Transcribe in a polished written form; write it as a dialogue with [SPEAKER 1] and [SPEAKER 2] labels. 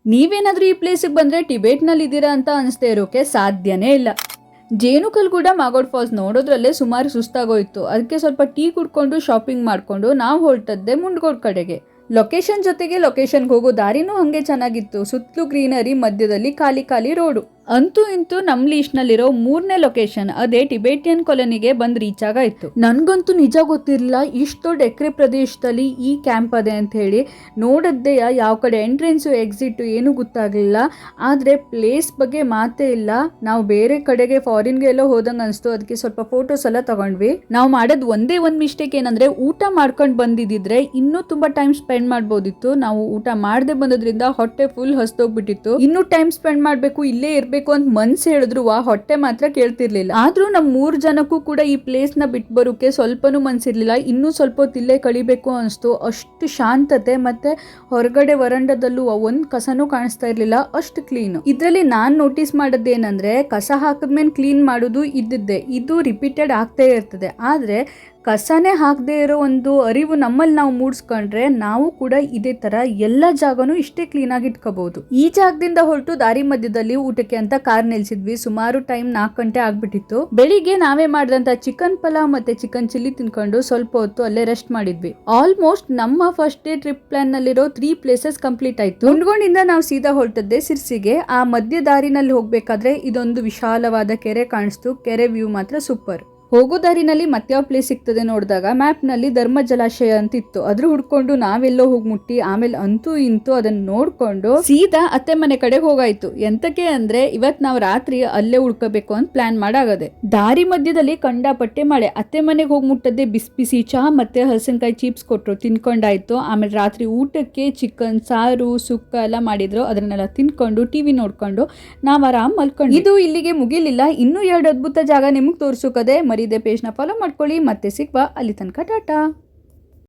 [SPEAKER 1] ನೀವೇನಾದ್ರೂ ಈ ಪ್ಲೇಸಿಗೆ ಬಂದ್ರೆ ಟಿಬೇಟ್ನಲ್ಲಿ ಇದ್ದೀರಾ ಅಂತ ಅನಿಸ್ದೇ ಇರೋಕೆ ಸಾಧ್ಯನೇ ಇಲ್ಲ. ಜೇನುಕಲ್ಗೂಡ ಮಾಗೋಡ್ ಫಾಲ್ಸ್ ನೋಡೋದ್ರಲ್ಲೇ ಸುಮಾರು ಸುಸ್ತಾಗೋಯ್ತು. ಅದಕ್ಕೆ ಸ್ವಲ್ಪ ಟೀ ಕುಡ್ಕೊಂಡು ಶಾಪಿಂಗ್ ಮಾಡಿಕೊಂಡು ನಾವು ಹೊರಟದ್ದೆ ಮುಂಡ್ಗೋಡ್ ಕಡೆಗೆ. ಲೊಕೇಶನ್ ಜೊತೆಗೆ ಲೊಕೇಶನ್ಗೆ ಹೋಗೋ ದಾರಿನೂ ಹಾಗೆ ಚೆನ್ನಾಗಿತ್ತು. ಸುತ್ತಲೂ ಗ್ರೀನರಿ, ಮಧ್ಯದಲ್ಲಿ ಖಾಲಿ ಖಾಲಿ ರೋಡು. ಅಂತೂ ಇಂತೂ ನಮ್ಮ ಲೀಸ್ಟ್ನಲ್ಲಿರೋ 3ನೇ ಲೊಕೇಶನ್ ಅದೇ ಟಿಬೇಟಿಯನ್ ಕಾಲೋನಿಗೆ ಬಂದು ರೀಚ್ ಆಗಾಯ್ತು. ನನಗಂತೂ ನಿಜ ಗೊತ್ತಿರಲಿಲ್ಲ ಇಷ್ಟು ದೊಡ್ಡ ಎಕರೆ ಪ್ರದೇಶದಲ್ಲಿ ಈ ಕ್ಯಾಂಪ್ ಅದೇ ಅಂತ ಹೇಳಿ. ನೋಡದ್ದೇ ಯಾವ ಕಡೆ ಎಂಟ್ರೆನ್ಸು ಎಕ್ಸಿಟು ಏನೂ ಗೊತ್ತಾಗಲಿಲ್ಲ. ಆದರೆ ಪ್ಲೇಸ್ ಬಗ್ಗೆ ಮಾತೇ ಇಲ್ಲ. ನಾವು ಬೇರೆ ಕಡೆಗೆ ಫಾರಿನ್ಗೆ ಎಲ್ಲ ಹೋದಂಗೆ ಅನಿಸ್ತು. ಅದಕ್ಕೆ ಸ್ವಲ್ಪ ಫೋಟೋಸ್ ಎಲ್ಲ ತಗೊಂಡ್ವಿ. ನಾವು ಮಾಡೋದು ಒಂದೇ ಒಂದು ಮಿಸ್ಟೇಕ್ ಏನಂದರೆ ಊಟ ಮಾಡ್ಕೊಂಡು ಬಂದಿದ್ದಿದ್ರೆ ಇನ್ನೂ ತುಂಬ ಟೈಮ್ ಸ್ಪೆಂಡ್ ಮಾಡ್ಬೋದಿತ್ತು. ನಾವು ಊಟ ಮಾಡದೆ ಬಂದದ್ರಿಂದ ಹೊಟ್ಟೆ ಫುಲ್ ಹಸ್ದೋಗ್ಬಿಟ್ಟಿತ್ತು. ಇನ್ನೂ ಟೈಮ್ ಸ್ಪೆಂಡ್ ಮಾಡಬೇಕು, ಇಲ್ಲೇ ಇರಬೇಕು ಅಂತ ಮನ್ಸು ಹೇಳಿದ್ರು ಹೊಟ್ಟೆ ಮಾತ್ರ ಕೇಳ್ತಿರ್ಲಿಲ್ಲ. ಆದ್ರೂ ನಮ್ 3 ಜನಕ್ಕೂ ಕೂಡ ಈ ಪ್ಲೇಸ್ ನ ಬಿಟ್ಟು ಬರೋಕೆ ಸ್ವಲ್ಪನೂ ಮನ್ಸಿರ್ಲಿಲ್ಲ. ಇನ್ನೂ ಸ್ವಲ್ಪ ಹೊತ್ತು ಇಲ್ಲೇ ಕಳಿಬೇಕು ಅನಿಸ್ತು. ಅಷ್ಟು ಶಾಂತತೆ, ಮತ್ತೆ ಹೊರಗಡೆ ವರಂಡದಲ್ಲೂ ಒಂದ್ ಕಸನೂ ಕಾಣಿಸ್ತಾ ಇರ್ಲಿಲ್ಲ, ಅಷ್ಟು ಕ್ಲೀನ್. ಇದ್ರಲ್ಲಿ ನಾನ್ ನೋಟಿಸ್ ಮಾಡದ್ದೇನಂದ್ರೆ ಕಸ ಹಾಕಿದ್ಮೇಲೆ ಕ್ಲೀನ್ ಮಾಡೋದು ಇದ್ದಿದ್ದೆ, ಇದು ರಿಪೀಟೆಡ್ ಆಗ್ತಾ ಇರ್ತದೆ. ಆದ್ರೆ ಕಸನೇ ಹಾಕದೇ ಇರೋ ಒಂದು ಅರಿವು ನಮ್ಮಲ್ಲಿ ನಾವು ಮೂಡಿಸ್ಕೊಂಡ್ರೆ ನಾವು ಕೂಡ ಇದೇ ತರ ಎಲ್ಲ ಜಾಗನೂ ಇಷ್ಟೇ ಕ್ಲೀನ್ ಆಗಿ ಇಟ್ಕೋಬಹುದು. ಈ ಜಾಗದಿಂದ ಹೊರಟು ದಾರಿ ಮಧ್ಯದಲ್ಲಿ ಊಟಕ್ಕೆ ಅಂತ ಕಾರ್ ನಿಲ್ಸಿದ್ವಿ. ಸುಮಾರು ಟೈಮ್ 4 ಗಂಟೆ ಆಗ್ಬಿಟ್ಟಿತ್ತು. ಬೆಳಿಗ್ಗೆ ನಾವೇ ಮಾಡಿದಂತ ಚಿಕನ್ ಪಲಾವ್ ಮತ್ತೆ ಚಿಕನ್ ಚಿಲ್ಲಿ ತಿನ್ಕೊಂಡು ಸ್ವಲ್ಪ ಹೊತ್ತು ಅಲ್ಲೇ ರೆಸ್ಟ್ ಮಾಡಿದ್ವಿ. ಆಲ್ಮೋಸ್ಟ್ ನಮ್ಮ ಫಸ್ಟ್ ಡೇ ಟ್ರಿಪ್ ಪ್ಲಾನ್ ನಲ್ಲಿರೋ 3 ಪ್ಲೇಸಸ್ ಕಂಪ್ಲೀಟ್ ಆಯ್ತು. ಮುಂಡ್ಗೊಂಡಿಂದ ನಾವು ಸೀದಾ ಹೊರಟದ್ದೆ ಸಿರ್ಸಿಗೆ. ಆ ಮಧ್ಯ ದಾರಿನಲ್ಲಿ ಹೋಗ್ಬೇಕಾದ್ರೆ ಇದೊಂದು ವಿಶಾಲವಾದ ಕೆರೆ ಕಾಣಿಸ್ತು. ಕೆರೆ ವ್ಯೂ ಮಾತ್ರ ಸೂಪರ್. ಹೋಗೋ ದಾರಿನಲ್ಲಿ ಮತ್ಯಾವ ಪ್ಲೇಸ್ ಸಿಗ್ತದೆ ನೋಡಿದಾಗ ಮ್ಯಾಪ್ ನಲ್ಲಿ ಧರ್ಮ ಜಲಾಶಯ ಅಂತ ಇತ್ತು. ಅದ್ರ ಹುಡ್ಕೊಂಡು ನಾವೆಲ್ಲೋ ಹೋಗಿ ಮುಟ್ಟಿ ಆಮೇಲೆ ಅಂತೂ ಇಂತೂ ಅದನ್ನ ನೋಡ್ಕೊಂಡು ಸೀದಾ ಅತ್ತೆ ಮನೆ ಕಡೆ ಹೋಗಾಯ್ತು. ಎಂತಕ್ಕೆ ಅಂದ್ರೆ ಇವತ್ ನಾವು ರಾತ್ರಿ ಅಲ್ಲೇ ಉಳ್ಕೋಬೇಕು ಅಂತ ಪ್ಲಾನ್ ಮಾಡಾಗದೆ. ದಾರಿ ಮಧ್ಯದಲ್ಲಿ ಕಂಡಾಪಟ್ಟೆ ಮಳೆ. ಅತ್ತೆ ಮನೆಗೆ ಹೋಗಿ ಮುಟ್ಟದ್ದೆ ಬಿಸಿ ಬಿಸಿ ಚಹಾ ಮತ್ತೆ ಹಲಸಿನಕಾಯಿ ಚಿಪ್ಸ್ ಕೊಟ್ರು, ತಿನ್ಕೊಂಡಾಯ್ತು. ಆಮೇಲೆ ರಾತ್ರಿ ಊಟಕ್ಕೆ ಚಿಕನ್ ಸಾರು ಸುಕ್ಕ ಎಲ್ಲ ಮಾಡಿದ್ರು. ಅದನ್ನೆಲ್ಲ ತಿನ್ಕೊಂಡು ಟಿವಿ ನೋಡ್ಕೊಂಡು ನಾವ್ ಆರಾಮ್ ಮಲ್ಕೊಂಡು. ಇದು ಇಲ್ಲಿಗೆ ಮುಗಿಲಿಲ್ಲ, ಇನ್ನೂ 2 ಅದ್ಭುತ ಜಾಗ ನಿಮಗ್ ತೋರ್ಸೋಕದೆ. ಮರಿದೆ ಪೇಜ್ನ ಫಾಲೋ ಮಾಡ್ಕೊಳ್ಳಿ. ಮತ್ತೆ ಸಿಗ್ವಾ, ಅಲ್ಲಿ ತನಕ ಟಾಟಾ.